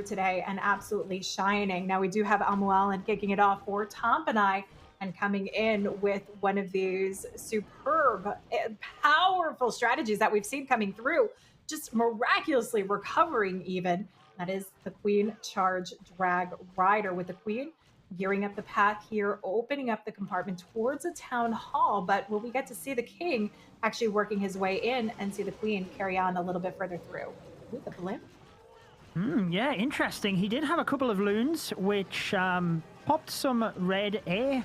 today and absolutely shining. Now we do have Almualan kicking it off for Tompinai and coming in with one of these superb, powerful strategies that we've seen coming through, just miraculously recovering even. That is the Queen Charge Drag Rider with the Queen gearing up the path here, opening up the compartment towards a town hall. But will we get to see the King actually working his way in and see the Queen carry on a little bit further through? Ooh, the blimp. Yeah, interesting. He did have a couple of loons, which popped some red air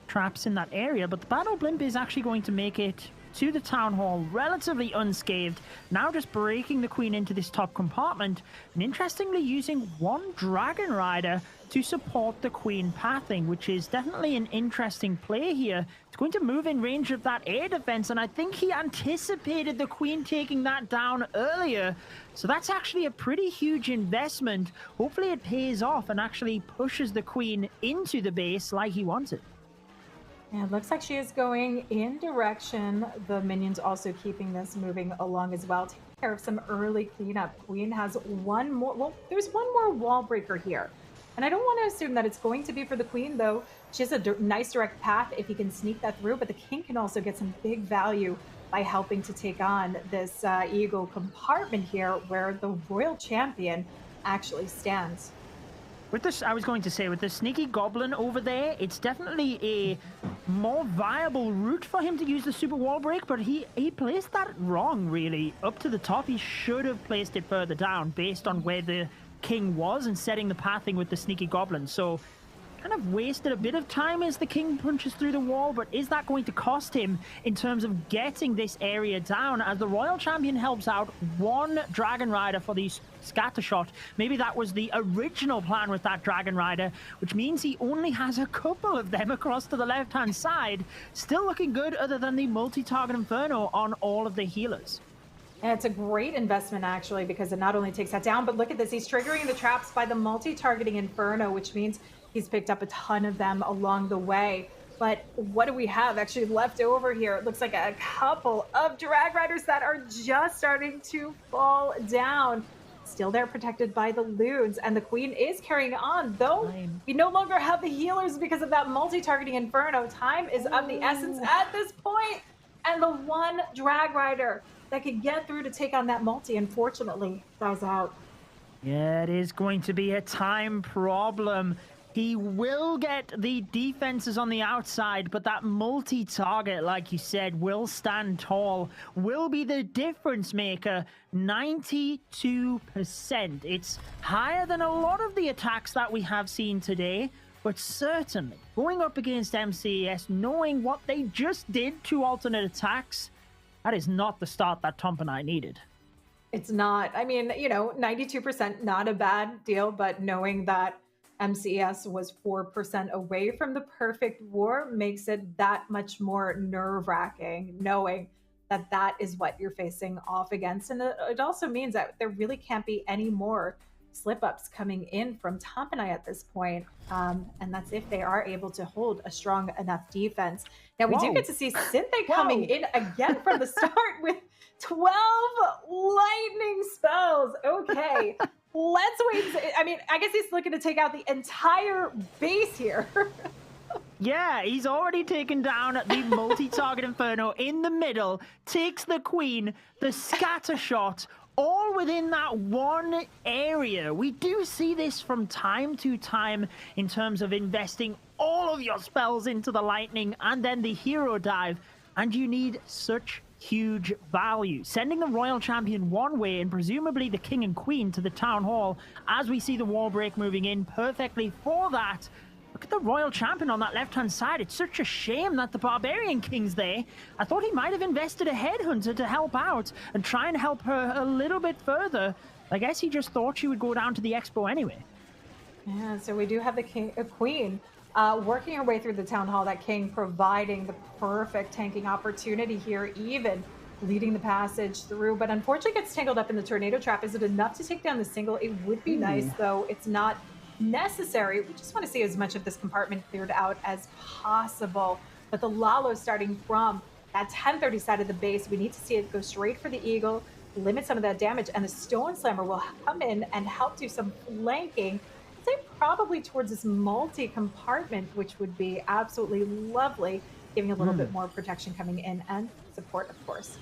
traps in that area, but the battle blimp is actually going to make it to the town hall relatively unscathed, now just breaking the Queen into this top compartment, and interestingly using one Dragon Rider to support the Queen pathing, which is definitely an interesting play here. It's going to move in range of that air defense, and I think he anticipated the Queen taking that down earlier, so that's actually a pretty huge investment. Hopefully it pays off and actually pushes the Queen into the base like he wanted. Yeah, it looks like she is going in direction. The minions also keeping this moving along as well. Taking care of some early cleanup. Queen has one more. Well, there's one more wall breaker here. And I don't want to assume that it's going to be for the Queen, though. She has a nice direct path if he can sneak that through. But the King can also get some big value by helping to take on this Eagle compartment here where the Royal Champion actually stands. With this, I was going to say, with the sneaky goblin over there, it's definitely a more viable route for him to use the super wall break, but he placed that wrong, really. Up to the top, he should have placed it further down based on where the King was and setting the pathing with the sneaky goblin. So kind of wasted a bit of time as the King punches through the wall, but is that going to cost him in terms of getting this area down as the Royal Champion helps out one Dragon Rider for the scatter shot? Maybe that was the original plan with that Dragon Rider, which means he only has a couple of them across to the left-hand side. Still looking good other than the multi-target Inferno on all of the healers. And it's a great investment, actually, because it not only takes that down, but look at this. He's triggering the traps by the multi-targeting Inferno, which means he's picked up a ton of them along the way. But what do we have actually left over here? It looks like a couple of Drag Riders that are just starting to fall down. Still there protected by the loons, and the Queen is carrying on, though we no longer have the healers because of that multi-targeting Inferno. Time is of the essence at this point, and the one Drag Rider that could get through to take on that multi, unfortunately, dies out. Yeah, it is going to be a time problem. He will get the defenses on the outside, but that multi-target, like you said, will stand tall, will be the difference maker. 92%. It's higher than a lot of the attacks that we have seen today, but certainly going up against MCES, knowing what they just did to alternate attacks, that is not the start that Tompinai needed. It's not. I mean, 92%, not a bad deal, but knowing that MCES was 4% away from the perfect war makes it that much more nerve-wracking, knowing that that is what you're facing off against. And it also means that there really can't be any more slip-ups coming in from Tompinai at this point. And that's if they are able to hold a strong enough defense. Now, we do get to see Synthé coming in again from the start with 12 lightning spells. Okay. Let's wait. I mean, I guess he's looking to take out the entire base here. Yeah, he's already taken down the multi-target Inferno in the middle, takes the Queen, the scatter shot, all within that one area. We do see this from time to time in terms of investing all of your spells into the lightning and then the hero dive, and you need such huge value. Sending the Royal Champion one way and presumably the King and Queen to the Town Hall as we see the wall break moving in perfectly for that. Look at the Royal Champion on that left-hand side. It's such a shame that the Barbarian King's there. I thought he might have invested a Headhunter to help out and try and help her a little bit further. I guess he just thought she would go down to the Expo anyway. Yeah, so we do have the Queen working her way through the Town Hall. That King providing the perfect tanking opportunity here, even leading the passage through, but unfortunately gets tangled up in the Tornado Trap. Is it enough to take down the single? It would be nice, though. It's not necessary. We just want to see as much of this compartment cleared out as possible. But the Lalo starting from that 1030 side of the base, we need to see it go straight for the Eagle, limit some of that damage, and the Stone Slammer will come in and help do some flanking. I'd say probably towards this multi-compartment, which would be absolutely lovely, giving a little bit more protection coming in and support, of course.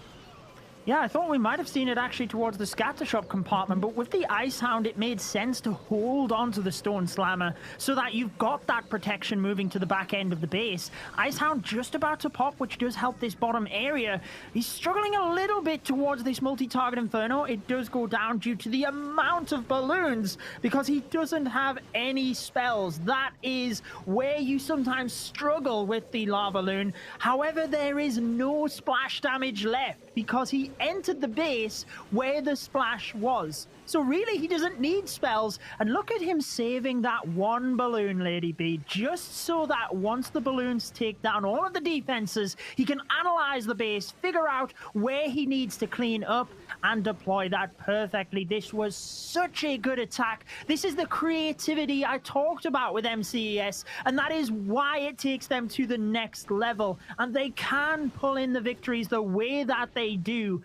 Yeah, I thought we might have seen it actually towards the Scattershot compartment, but with the Ice Hound, it made sense to hold onto the Stone Slammer so that you've got that protection moving to the back end of the base. Ice Hound just about to pop, which does help this bottom area. He's struggling a little bit towards this multi-target Inferno. It does go down due to the amount of balloons because he doesn't have any spells. That is where you sometimes struggle with the Lava Loon. However, there is no splash damage left because he entered the base where the splash was. So really, he doesn't need spells. And look at him saving that one balloon, Lady B, just so that once the balloons take down all of the defenses, he can analyze the base, figure out where he needs to clean up, and deploy that perfectly. This was such a good attack. This is the creativity I talked about with MCES, and that is why it takes them to the next level. And they can pull in the victories the way that they do.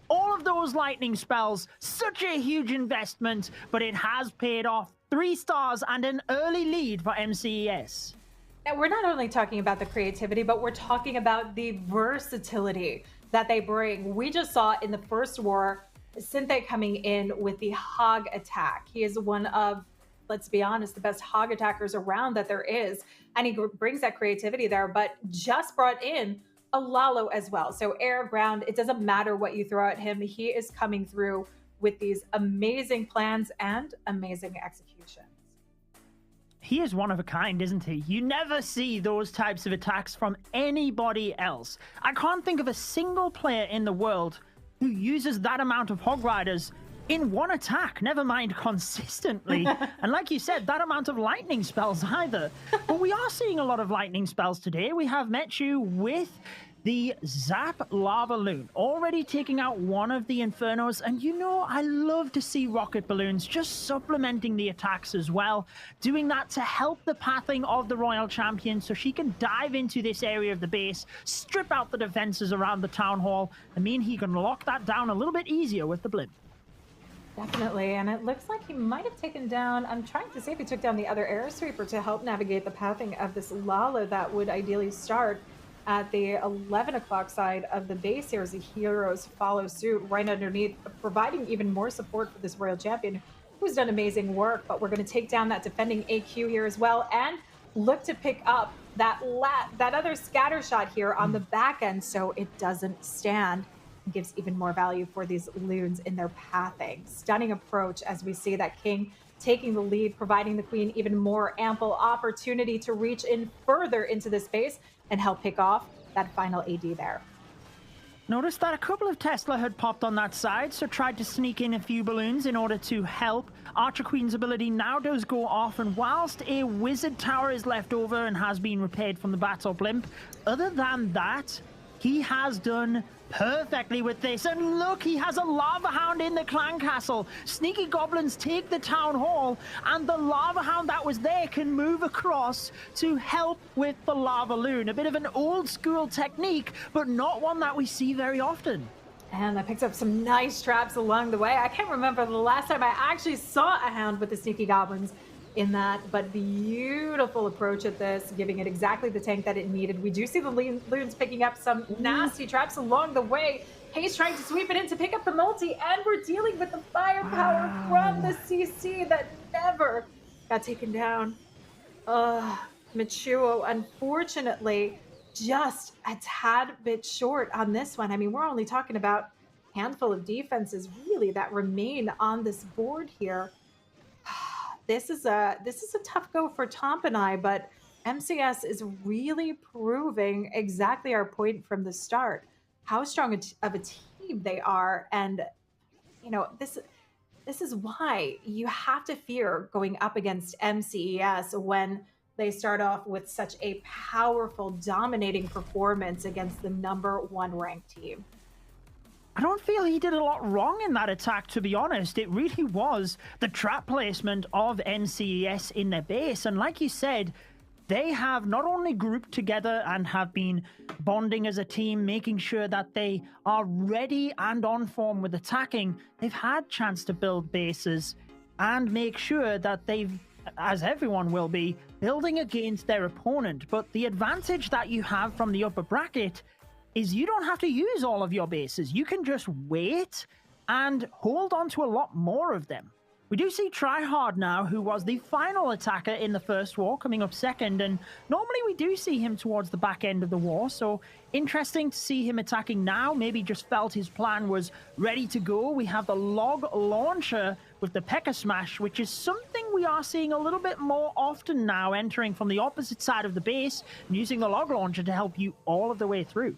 All of those lightning spells, such a huge investment, but it has paid off. 3 stars and an early lead for MCES. And we're not only talking about the creativity, but we're talking about the versatility that they bring. We just saw in the first war, Sinthe coming in with the Hog attack. He is one of, let's be honest, the best Hog attackers around that there is. And he brings that creativity there, but just brought in a Lalo as well. So air, ground, it doesn't matter what you throw at him. He is coming through with these amazing plans and amazing executions. He is one of a kind, isn't he? You never see those types of attacks from anybody else. I can't think of a single player in the world who uses that amount of Hog Riders in one attack, never mind consistently. And like you said, that amount of lightning spells either. But we are seeing a lot of lightning spells today. We have Mechu with the Zap Lava Loon, already taking out one of the Infernos. And you know, I love to see rocket balloons just supplementing the attacks as well, doing that to help the pathing of the Royal Champion so she can dive into this area of the base, strip out the defenses around the Town Hall, and mean he can lock that down a little bit easier with the blimp. Definitely, and it looks like he might have taken down, I'm trying to see if he took down the other air sweeper to help navigate the pathing of this Lala that would ideally start at the 11 o'clock side of the base here as the heroes follow suit right underneath, providing even more support for this Royal Champion who's done amazing work. But we're going to take down that defending AQ here as well and look to pick up that other scatter shot here on the back end so it doesn't stand. Gives even more value for these loons in their pathing. Stunning approach as we see that King taking the lead, providing the Queen even more ample opportunity to reach in further into the space and help pick off that final AD there. Noticed that a couple of Tesla had popped on that side, so tried to sneak in a few balloons in order to help. Archer Queen's ability now does go off, and whilst a Wizard Tower is left over and has been repaired from the Battle Blimp, other than that, he has done perfectly with this. And look, he has a Lava Hound in the Clan Castle. Sneaky Goblins take the Town Hall, and the Lava Hound that was there can move across to help with the Lava Loon. A bit of an old school technique, but not one that we see very often. And that picks up some nice traps along the way. I can't remember the last time I actually saw a Hound with the Sneaky Goblins in that, but beautiful approach at this, giving it exactly the tank that it needed. We do see the loons picking up some nasty traps along the way. Hayes trying to sweep it in to pick up the multi, and we're dealing with the firepower from the CC that never got taken down. Machuo, unfortunately, just a tad bit short on this one. I mean, we're only talking about a handful of defenses really that remain on this board here. This is a tough go for Tompinai, but MCS is really proving exactly our point from the start, how strong of a team they are. And, you know, this is why you have to fear going up against MCES when they start off with such a powerful, dominating performance against the #1 ranked team. I don't feel he did a lot wrong in that attack, to be honest. It really was the trap placement of MCES in their base. And like you said, they have not only grouped together and have been bonding as a team, making sure that they are ready and on form with attacking, they've had chance to build bases and make sure that they've, as everyone will be, building against their opponent. But the advantage that you have from the upper bracket is you don't have to use all of your bases. You can just wait and hold on to a lot more of them. We do see Tryhard now, who was the final attacker in the first war, coming up second, and normally we do see him towards the back end of the war, so interesting to see him attacking now. Maybe just felt his plan was ready to go. We have the log launcher with the P.E.K.K.A. Smash, which is something we are seeing a little bit more often now, entering from the opposite side of the base and using the log launcher to help you all of the way through.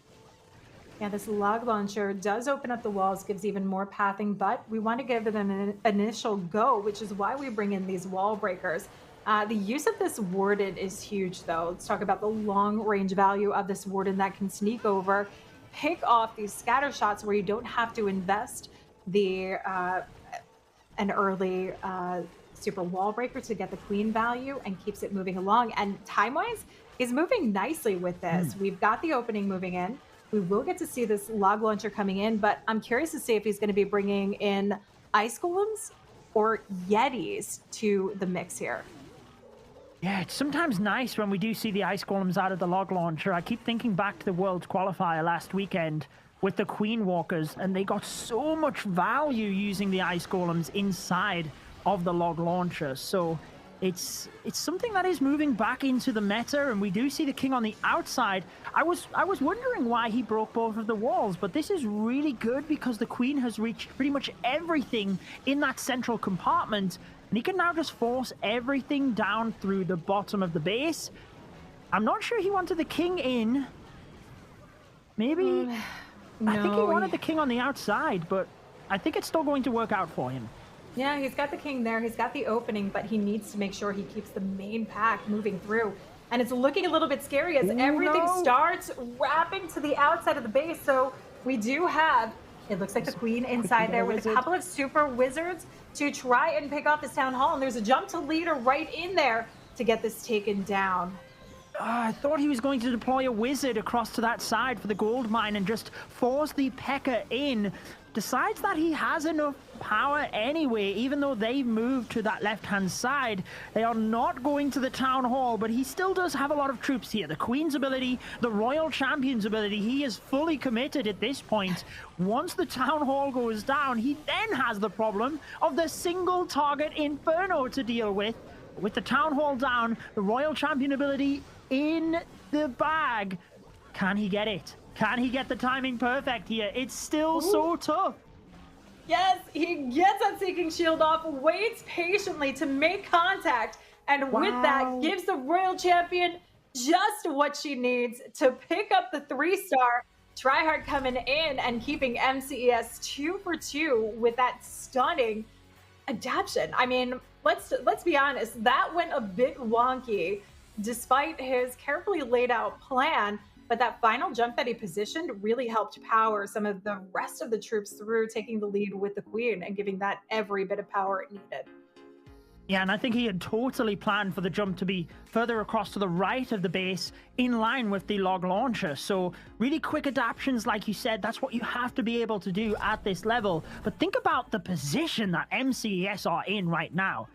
Yeah, this log launcher does open up the walls, gives even more pathing, but we want to give it an initial go, which is why we bring in these wall breakers. The use of this warden is huge, though. Let's talk about the long range value of this warden that can sneak over, pick off these scatter shots where you don't have to invest an early super wall breaker to get the queen value, and keeps it moving along. And time-wise, is moving nicely with this. We've got the opening moving in. We will get to see this log launcher coming in, but I'm curious to see if he's going to be bringing in ice golems or yetis to the mix here. Yeah, it's sometimes nice when we do see the ice golems out of the log launcher. I keep thinking back to the World Qualifier last weekend with the Queen Walkers, and they got so much value using the ice golems inside of the log launcher. So it's something that is moving back into the meta, and we do see the king on the outside. I was wondering why he broke both of the walls, but this is really good because the queen has reached pretty much everything in that central compartment, and he can now just force everything down through the bottom of the base. I'm not sure he wanted the king in. Maybe No, I think he wanted the king on the outside, but I think it's still going to work out for him. Yeah, he's got the king there. He's got the opening, but he needs to make sure he keeps the main pack moving through. And it's looking a little bit scary as everything starts wrapping to the outside of the base. So we do have, it looks like the queen inside there with a couple of super wizards to try and pick off this town hall. And there's a jump to leader right in there to get this taken down. I thought he was going to deploy a wizard across to that side for the gold mine and just force the P.E.K.K.A. in. Decides that he has enough power anyway, even though they've moved to that left-hand side. They are not going to the town hall, but he still does have a lot of troops here. The queen's ability, the royal champion's ability, he is fully committed at this point. Once the town hall goes down, he then has the problem of the single target inferno to deal with. With the town hall down, the royal champion ability in the bag. Can he get it? Can he get the timing perfect here? It's still so tough. Yes, he gets that Seeking Shield off, waits patiently to make contact, and with that, gives the royal champion just what she needs to pick up the 3-star. Tryhard coming in and keeping MCES 2 for 2 with that stunning adaption. I mean, let's be honest, that went a bit wonky despite his carefully laid out plan. But that final jump that he positioned really helped power some of the rest of the troops through, taking the lead with the queen and giving that every bit of power it needed. Yeah, and I think he had totally planned for the jump to be further across to the right of the base, in line with the log launcher. So really quick adaptions, like you said, that's what you have to be able to do at this level. But think about the position that MCES are in right now.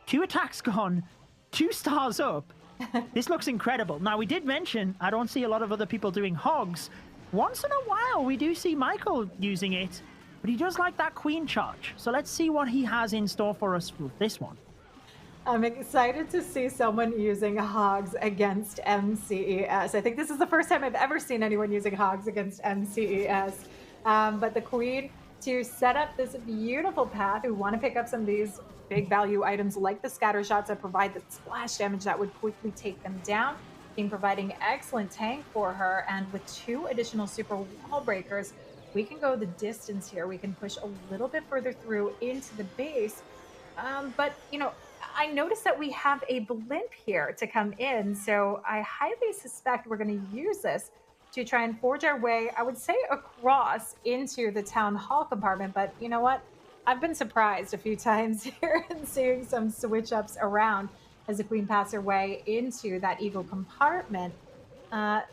2 attacks gone, 2 stars up. This looks incredible. Now, we did mention, I don't see a lot of other people doing hogs. Once in a while, we do see Michael using it, but he does like that queen charge. So let's see what he has in store for us with this one. I'm excited to see someone using hogs against MCES. I think this is the first time I've ever seen anyone using hogs against MCES. But the queen, to set up this beautiful path, we want to pick up some of these big value items like the scatter shots that provide the splash damage that would quickly take them down, being providing excellent tank for her. And with 2 additional super wall breakers, we can go the distance here. We can push a little bit further through into the base. But, you know, I noticed that we have a blimp here to come in, so I highly suspect we're going to use this to try and forge our way, I would say, across into the town hall compartment. But you know what? I've been surprised a few times here and seeing some switch ups around as the queen passes her way into that eagle compartment.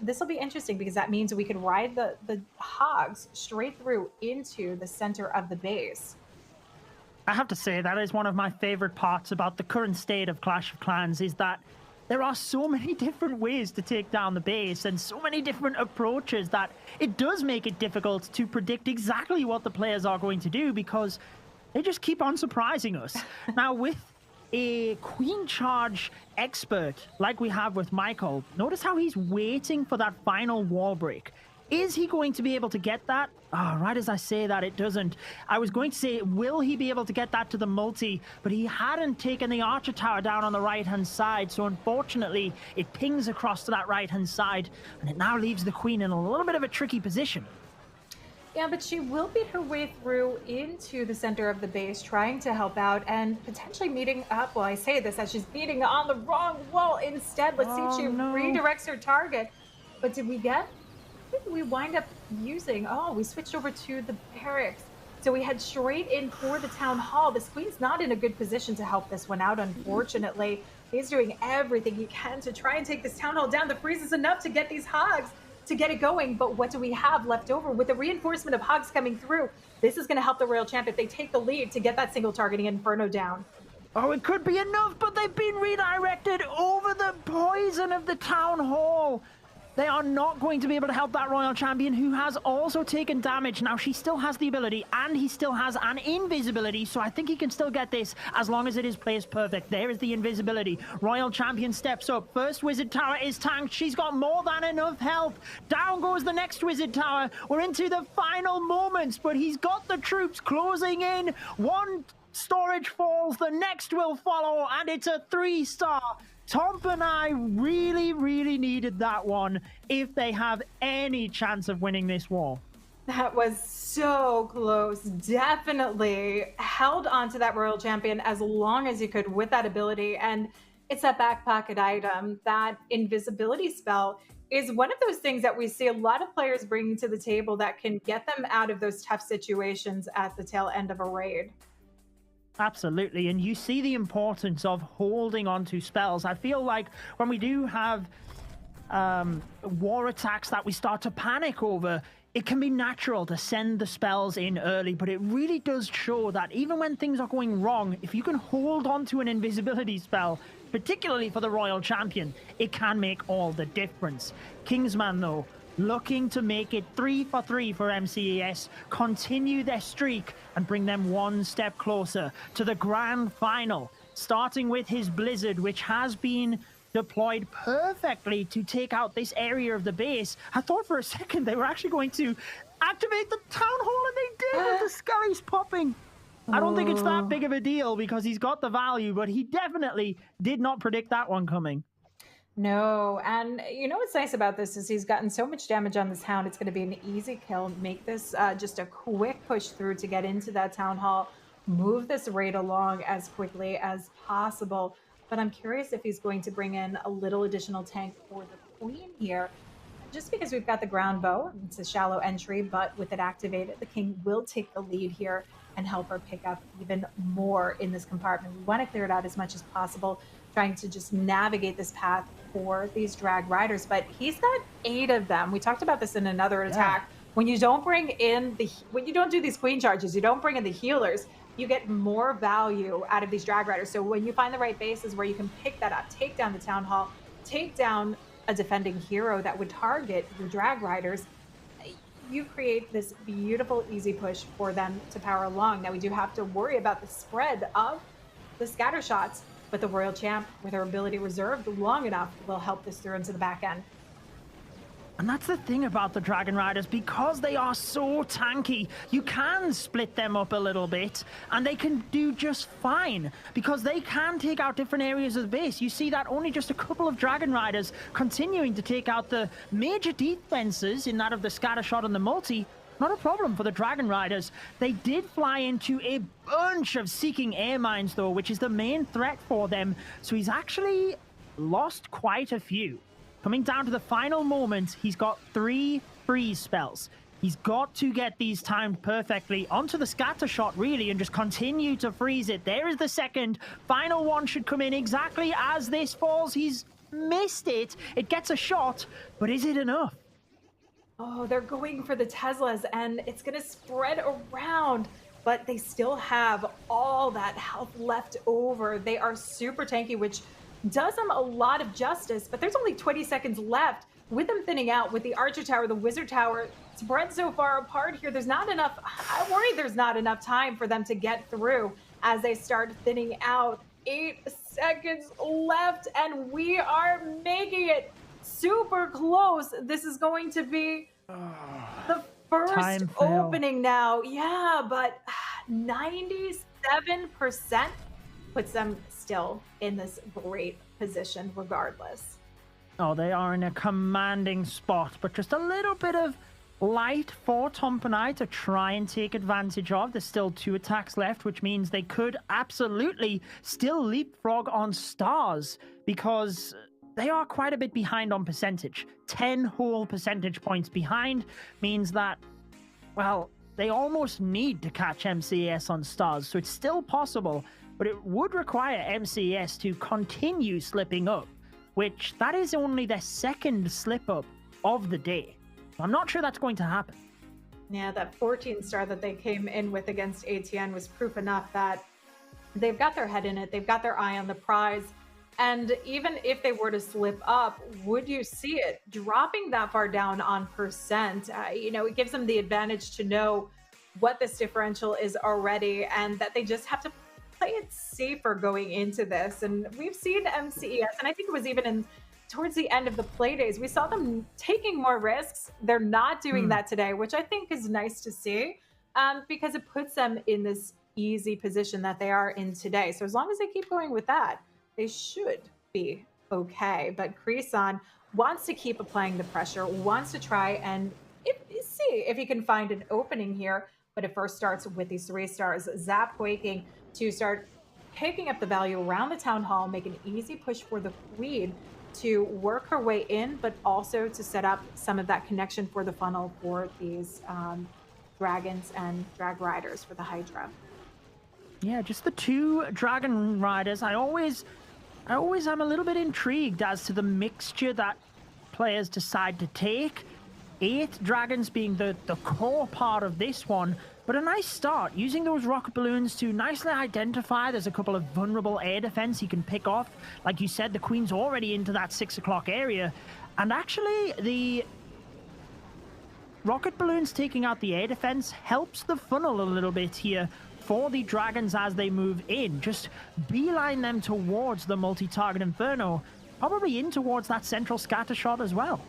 This will be interesting because that means we could ride the hogs straight through into the center of the base. I have to say, that is one of my favorite parts about the current state of Clash of Clans, is that there are so many different ways to take down the base and so many different approaches that it does make it difficult to predict exactly what the players are going to do, because they just keep on surprising us. Now, with a queen charge expert like we have with Michael, notice how he's waiting for that final wall break. Is he going to be able to get that? Right as I say that, it doesn't. I was going to say, will he be able to get that to the multi? But he hadn't taken the archer tower down on the right-hand side, so unfortunately, it pings across to that right-hand side, and it now leaves the queen in a little bit of a tricky position. Yeah, but she will beat her way through into the center of the base, trying to help out and potentially meeting up. Well, I say this as she's beating on the wrong wall instead. Let's see if she redirects her target. But did we get... we wind up using, we switched over to the barracks, so we head straight in for the town hall. This queen's not in a good position to help this one out, unfortunately. He's doing everything he can to try and take this town hall down. The freeze is enough to get these hogs to get it going, but what do we have left over? With the reinforcement of hogs coming through, this is going to help the royal champ if they take the lead to get that single targeting inferno down. Oh, it could be enough, but they've been redirected over the poison of the town hall. They are not going to be able to help that royal champion, who has also taken damage. Now, she still has the ability, and he still has an invisibility, so I think he can still get this as long as it is placed perfect. There is the invisibility. Royal champion steps up. First wizard tower is tanked. She's got more than enough health. Down goes the next wizard tower. We're into the final moments, but he's got the troops closing in. One storage falls, the next will follow, and it's a 3-star. Tompinai really, really needed that one if they have any chance of winning this war. That was so close. Definitely held on to that royal champion as long as you could with that ability. And it's that back pocket item. That invisibility spell is one of those things that we see a lot of players bringing to the table that can get them out of those tough situations at the tail end of a raid. Absolutely, and you see the importance of holding on to spells. I feel like when we do have war attacks that we start to panic over, it can be natural to send the spells in early, but it really does show that even when things are going wrong, if you can hold on to an invisibility spell, particularly for the royal champion, it can make all the difference. Kingsman, though, looking to make it 3 for 3 for MCES, continue their streak and bring them one step closer to the grand final, starting with his Blizzard, which has been deployed perfectly to take out this area of the base. I thought for a second they were actually going to activate the town hall, and they did with the skellies popping. I don't think it's that big of a deal because he's got the value, but he definitely did not predict that one coming. No, and you know what's nice about this is he's gotten so much damage on this hound. It's going to be an easy kill. Make this just a quick push through to get into that town hall. Move this raid along as quickly as possible. But I'm curious if he's going to bring in a little additional tank for the queen here. Just because we've got the ground bow, it's a shallow entry, but with it activated, the king will take the lead here and help her pick up even more in this compartment. We want to clear it out as much as possible, trying to just navigate this path for these drag riders, but he's got 8 of them. We talked about this in another attack. When you don't bring in when you don't do these queen charges, you don't bring in the healers, you get more value out of these drag riders. So when you find the right bases where you can pick that up, take down the town hall, take down a defending hero that would target the drag riders, you create this beautiful easy push for them to power along. Now we do have to worry about the spread of the scatter shots, but the royal champ, with her ability reserved long enough, will help this through into the back end. And that's the thing about the Dragon Riders, because they are so tanky, you can split them up a little bit and they can do just fine because they can take out different areas of the base. You see that only just a couple of Dragon Riders continuing to take out the major defenses in that of the scatter shot and the multi. Not a problem for the Dragon Riders. They did fly into a bunch of seeking air mines though, which is the main threat for them. So he's actually lost quite a few. Coming down to the final moment, he's got 3 freeze spells. He's got to get these timed perfectly onto the scatter shot, really, and just continue to freeze it. There is the second. Final one should come in exactly as this falls. He's missed it. It gets a shot, but is it enough? Oh, they're going for the Teslas, and it's going to spread around, but they still have all that health left over. They are super tanky, which does them a lot of justice, but there's only 20 seconds left. With them thinning out, with the Archer Tower, the Wizard Tower spread so far apart here, there's not enough. I worry there's not enough time for them to get through as they start thinning out. 8 seconds left, and we are making it super close. This is going to be the first opening now. Yeah, but 97% puts them still in this great position regardless. Oh, they are in a commanding spot, but just a little bit of light for Tompinai to try and take advantage of. There's still 2 attacks left, which means they could absolutely still leapfrog on stars because they are quite a bit behind on percentage. 10 whole percentage points behind means that, well, they almost need to catch MCES on stars, so it's still possible, but it would require MCES to continue slipping up, which that is only their second slip up of the day. I'm not sure that's going to happen. Yeah, that 14 star that they came in with against ATN was proof enough that they've got their head in it. They've got their eye on the prize. And even if they were to slip up, would you see it dropping that far down on percent? It gives them the advantage to know what this differential is already and that they just have to play it safer going into this. And we've seen MCES, and I think it was even towards the end of the play days, we saw them taking more risks. They're not doing that today, which I think is nice to see because it puts them in this easy position that they are in today. So as long as they keep going with that, they should be okay. But Kreason wants to keep applying the pressure, wants to try and see if he can find an opening here. But it first starts with these 3 stars. Zap Quaking to start picking up the value around the Town Hall, make an easy push for the Queen to work her way in, but also to set up some of that connection for the funnel for these dragons and drag riders for the Hydra. Yeah, just the 2 dragon riders. I always am a little bit intrigued as to the mixture that players decide to take. 8 dragons being the core part of this one, but a nice start using those rocket balloons to nicely identify. There's a couple of vulnerable air defense he can pick off. Like you said, the Queen's already into that 6 o'clock area, and actually the rocket balloons taking out the air defense helps the funnel a little bit here for the dragons as they move in. Just beeline them towards the multi-target Inferno, probably in towards that central scatter shot as well.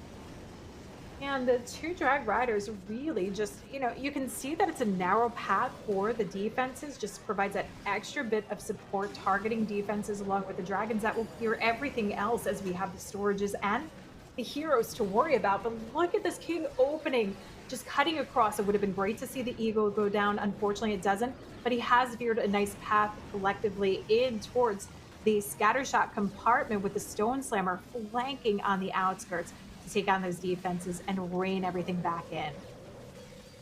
And the 2 drag riders really just, you can see that it's a narrow path for the defenses, just provides that extra bit of support targeting defenses along with the dragons that will clear everything else as we have the storages and the heroes to worry about. But look at this king opening, just cutting across. It would have been great to see the eagle go down. Unfortunately, it doesn't, but he has veered a nice path collectively in towards the scattershot compartment with the stone slammer flanking on the outskirts to take on those defenses and rein everything back in.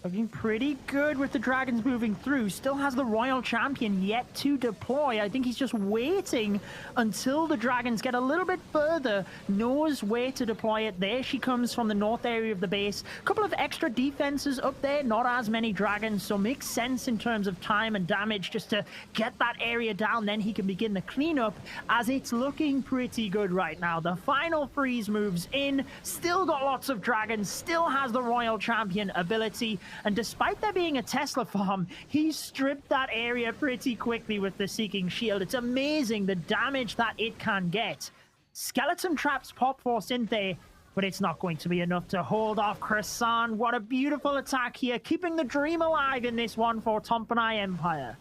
Looking pretty good with the dragons moving through. Still has the Royal Champion yet to deploy. I think he's just waiting until the dragons get a little bit further. Knows where to deploy it. There she comes from the north area of the base. A couple of extra defenses up there. Not as many dragons, so makes sense in terms of time and damage just to get that area down. Then he can begin the cleanup as it's looking pretty good right now. The final freeze moves in. Still got lots of dragons. Still has the Royal Champion ability. And despite there being a Tesla farm, he stripped that area pretty quickly with the Seeking Shield. It's amazing the damage that it can get. Skeleton traps pop for Synthé, but it's not going to be enough to hold off Kreason. What a beautiful attack here, keeping the dream alive in this one for Tompinai Empire.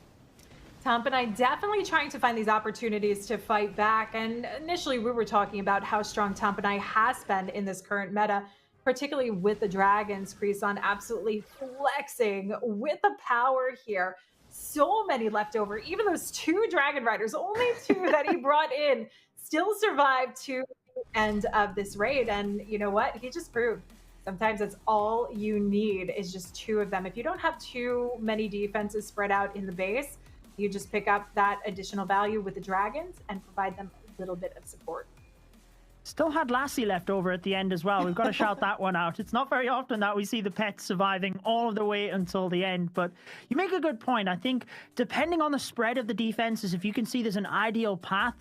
Tompinai definitely trying to find these opportunities to fight back. And initially we were talking about how strong Tompinai has been in this current meta, particularly with the dragons. Kreason absolutely flexing with the power here. So many left over. Even those 2 dragon riders, only 2 that he brought in, still survived to the end of this raid. And you know what? He just proved Sometimes it's all you need is just 2 of them. If you don't have too many defenses spread out in the base, you just pick up that additional value with the dragons and provide them a little bit of support. Still had Lassie left over at the end as well. We've got to shout that one out. It's not very often that we see the pets surviving all the way until the end, but you make a good point. I think depending on the spread of the defenses, if you can see there's an ideal path,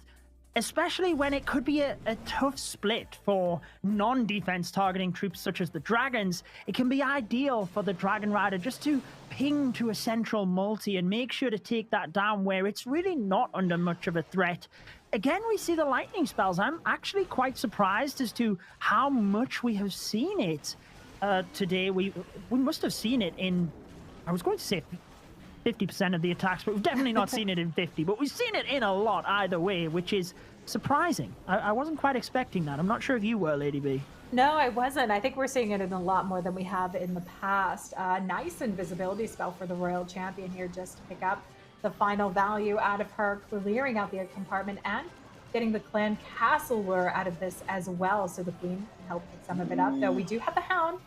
especially when it could be a tough split for non-defense targeting troops such as the dragons, it can be ideal for the Dragon Rider just to ping to a central multi and make sure to take that down where it's really not under much of a threat. Again, we see the lightning spells. I'm actually quite surprised as to how much we have seen it today. We must have seen it in, I was going to say 50% of the attacks, but we've definitely not seen it in 50. But we've seen it in a lot either way, which is surprising. I wasn't quite expecting that. I'm not sure if you were, Lady B. No, I wasn't. I think we're seeing it in a lot more than we have in the past. Nice invisibility spell for the Royal Champion here just to pick up the final value out of her, clearing out the compartment and getting the clan castle lure out of this as well. So the queen can help pick some of it up. Though we do have the hound.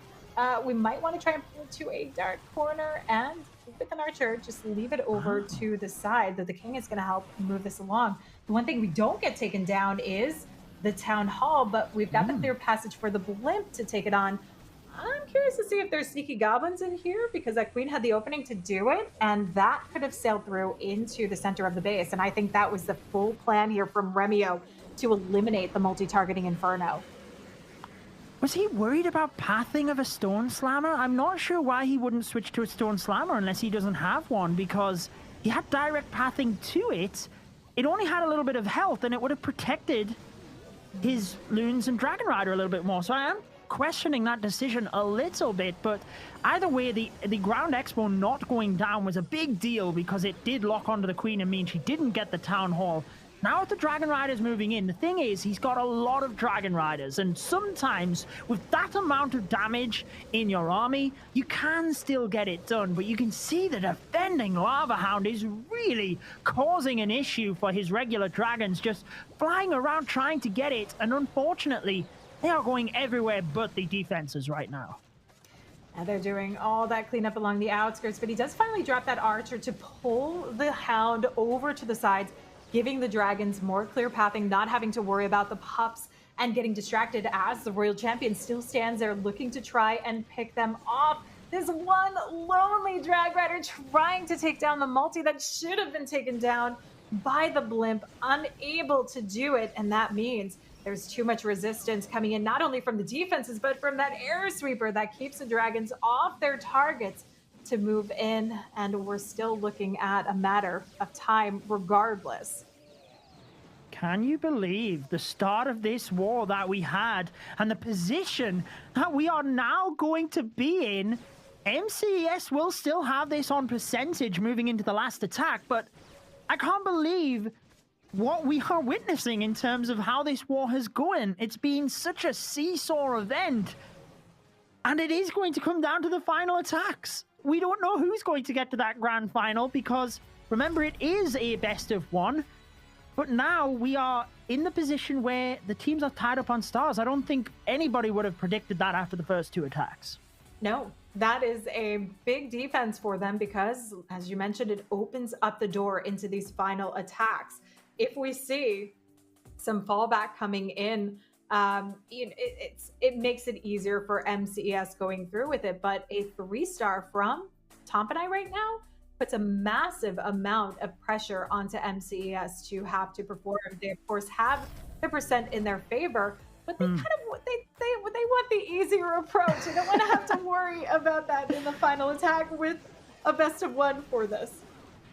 We might want to try and pull to a dark corner and with an archer, just leave it over to the side that the king is going to help move this along. The one thing we don't get taken down is the town hall, but we've got the clear passage for the blimp to take it on. I'm curious to see if there's sneaky goblins in here because that queen had the opening to do it, and that could have sailed through into the center of the base. And I think that was the full plan here from Remio to eliminate the multi-targeting Inferno. Was he worried about pathing of a Stone Slammer? I'm not sure why he wouldn't switch to a Stone Slammer unless he doesn't have one, because he had direct pathing to it. It only had a little bit of health, and it would have protected his Loons and Dragon Rider a little bit more. So I am questioning that decision a little bit, but either way, the Ground Expo not going down was a big deal because it did lock onto the Queen and mean she didn't get the Town Hall. Now with the Dragon Riders moving in, the thing is, he's got a lot of Dragon Riders, and sometimes with that amount of damage in your army, you can still get it done, but you can see the defending Lava Hound is really causing an issue for his regular dragons, just flying around trying to get it, and unfortunately, they are going everywhere but the defenses right now. And they're doing all that cleanup along the outskirts, but he does finally drop that archer to pull the hound over to the sides, giving the dragons more clear pathing, not having to worry about the pups and getting distracted as the Royal Champion still stands there looking to try and pick them off. There's one lonely drag rider trying to take down the multi that should have been taken down by the blimp, unable to do it, and that means there's too much resistance coming in, not only from the defenses, but from that air sweeper that keeps the dragons off their targets to move in, and we're still looking at a matter of time regardless. Can you believe the start of this war that we had and the position that we are now going to be in? MCES will still have this on percentage moving into the last attack, but I can't believe what we are witnessing in terms of how this war has gone. It's been such a seesaw event, and it is going to come down to the final attacks. We don't know who's going to get to that grand final because, remember, it is a best of one. But now we are in the position where the teams are tied up on stars. I don't think anybody would have predicted that after the first 2 attacks. No, that is a big defense for them because, as you mentioned, it opens up the door into these final attacks. If we see some fallback coming in, it makes it easier for MCES going through with it, but a 3-star from Tompinai right now puts a massive amount of pressure onto MCES to have to perform. They of course have the percent in their favor, but they kind of they want the easier approach. They don't want to have to worry about that in the final attack with a best of 1 for this.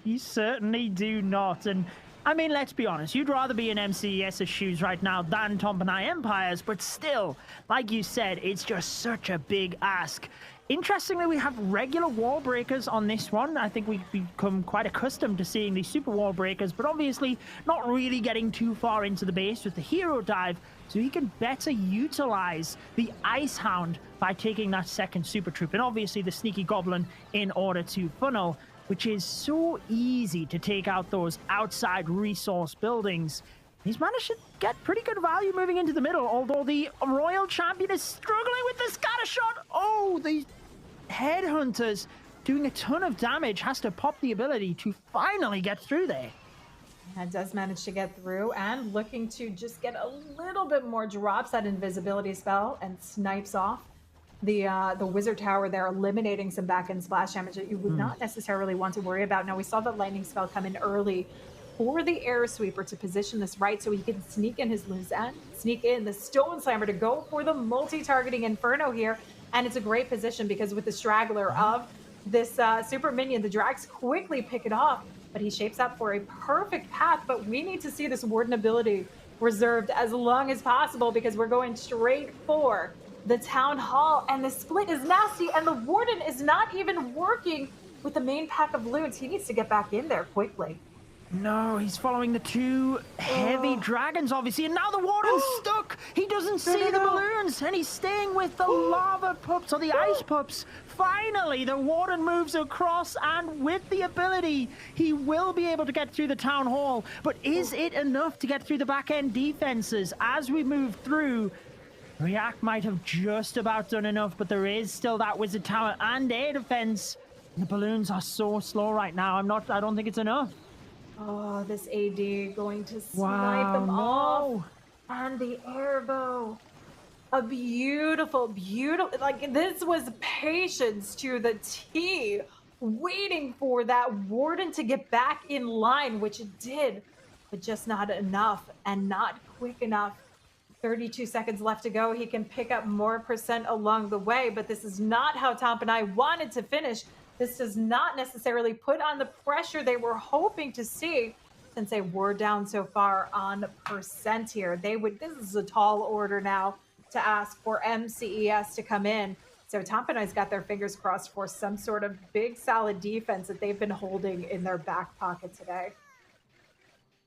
You certainly do not, and I mean, let's be honest, you'd rather be in MCES's shoes right now than Tompinai Empire's, but still, like you said, it's just such a big ask. Interestingly, we have regular wall breakers on this one. I think we've become quite accustomed to seeing these super wall breakers, but obviously not really getting too far into the base with the hero dive, so he can better utilize the Ice Hound by taking that second super troop, and obviously the sneaky goblin in order to funnel, which is so easy to take out those outside resource buildings. He's managed to get pretty good value moving into the middle, although the Royal Champion is struggling with the scatter shot. Oh, the Headhunters doing a ton of damage, has to pop the ability to finally get through there. And does manage to get through and looking to just get a little bit more, drops that invisibility spell and snipes off the wizard tower there, eliminating some back-end splash damage that you would not necessarily want to worry about. Now we saw the lightning spell come in early for the air sweeper to position this right so he can sneak in his loose end, sneak in the stone slammer to go for the multi-targeting inferno here. And it's a great position because with the straggler of this super minion, the drags quickly pick it off, but he shapes up for a perfect path. But we need to see this warden ability reserved as long as possible because we're going straight for the town hall, and the split is nasty, and the warden is not even working with the main pack of loons. He needs to get back in there quickly. No, he's following the two heavy dragons, obviously, and now the warden's stuck. He doesn't see the balloons, and he's staying with the lava pups or the ice pups. Finally, the warden moves across, and with the ability, he will be able to get through the town hall. But is it enough to get through the back-end defenses as we move through? React might have just about done enough, but there is still that wizard tower and air defense. The balloons are so slow right now. I don't think it's enough. Oh, this AD going to snipe them off. And the air bow. A beautiful, beautiful, like this was patience to the T, waiting for that warden to get back in line, which it did, but just not enough and not quick enough. 32 seconds left to go. He can pick up more percent along the way, but this is not how Tompinai wanted to finish. This does not necessarily put on the pressure they were hoping to see since they were down so far on percent here. This is a tall order now to ask for MCES to come in. So Tompinai's got their fingers crossed for some sort of big solid defense that they've been holding in their back pocket today.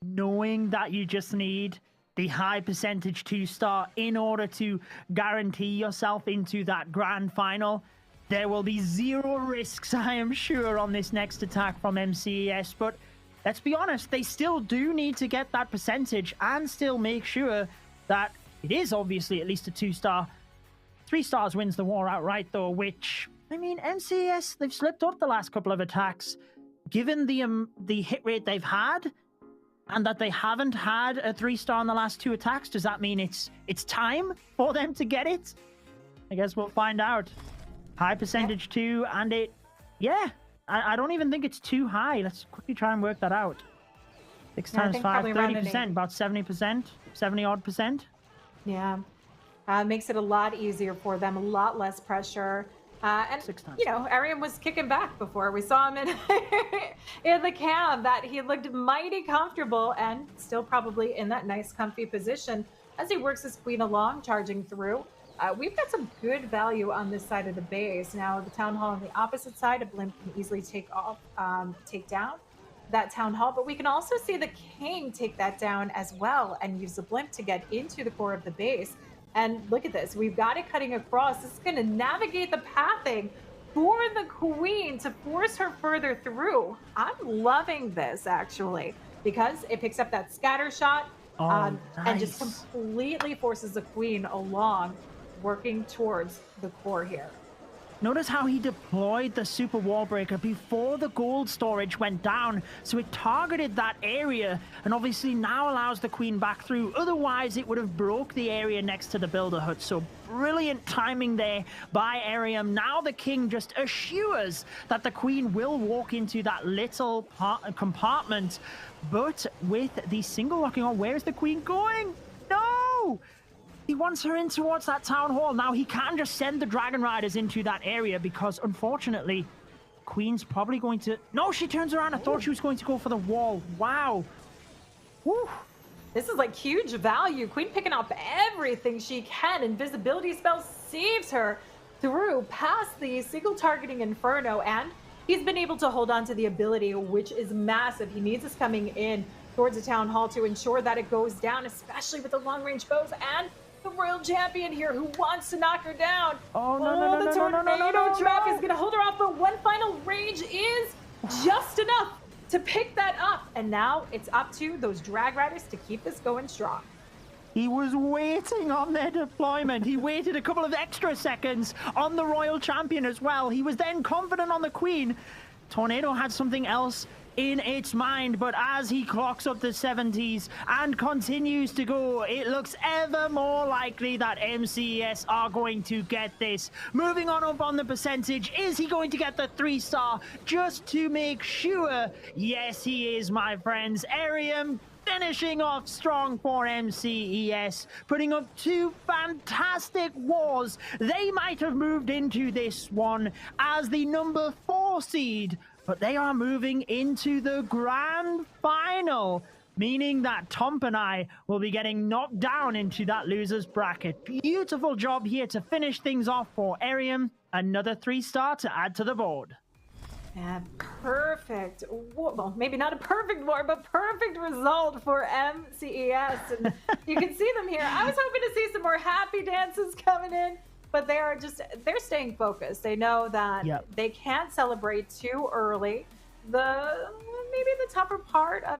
Knowing that you just need the high percentage 2-star in order to guarantee yourself into that grand final, there will be zero risks, I am sure, on this next attack from MCES. But let's be honest, they still do need to get that percentage and still make sure that it is obviously at least a 2-star. 3 stars wins the war outright, though, which, I mean, MCES, they've slipped up the last couple of attacks. Given the hit rate they've had, and that they haven't had a 3-star in the last 2 attacks, does that mean it's time for them to get it? I guess we'll find out. High percentage 2, and I don't even think it's too high. Let's quickly try and work that out. 6 times 5, 30%, about 70%, 70-odd percent. Yeah, makes it a lot easier for them, a lot less pressure. And, you know, Ariam was kicking back before. We saw him in the cam that he looked mighty comfortable and still probably in that nice comfy position as he works his queen along, charging through. We've got some good value on this side of the base. Now, the town hall on the opposite side, a blimp can easily take down that town hall, but we can also see the king take that down as well and use the blimp to get into the core of the base. And look at this, we've got it cutting across. This is going to navigate the pathing for the queen to force her further through. I'm loving this, actually, because it picks up that scatter shot and just completely forces the queen along, working towards the core here. Notice how he deployed the super wall breaker before the gold storage went down, so it targeted that area and obviously now allows the queen back through. Otherwise it would have broke the area next to the builder hut. So brilliant timing there by Ariam. Now the king just assures that the queen will walk into that little compartment, but with the single locking on, where is the queen going? No! He wants her in towards that town hall. Now he can just send the dragon riders into that area because unfortunately queen's probably going to... No, she turns around. I thought she was going to go for the wall. Wow. Woo. This is like huge value. Queen picking up everything she can. Invisibility spell saves her through past the single targeting inferno, and he's been able to hold on to the ability, which is massive. He needs us coming in towards the town hall to ensure that it goes down, especially with the long range bows and the royal champion here who wants to knock her down. No, the tornado trap is going to hold her off, but one final range is just enough to pick that up. And now it's up to those drag riders to keep this going strong. He was waiting on their deployment. He waited a couple of extra seconds on the Royal Champion as well. He was then confident on the Queen. Tornado had something else in its mind, but as he clocks up the 70s and continues to go, it looks ever more likely that MCES are going to get this. Moving on up on the percentage, is he going to get the 3-star just to make sure? Yes, he is, my friends. Arium finishing off strong for MCES, putting up 2 fantastic wars. They might have moved into this one as the number 4 seed, but they are moving into the grand final, meaning that Tompinai will be getting knocked down into that loser's bracket. Beautiful job here to finish things off for Arium. Another 3-star to add to the board. Yeah, perfect. Well, maybe not a perfect war, but perfect result for MCES. And you can see them here. I was hoping to see some more happy dances coming in, but they're staying focused. They know that they can't celebrate too early. Maybe the tougher part of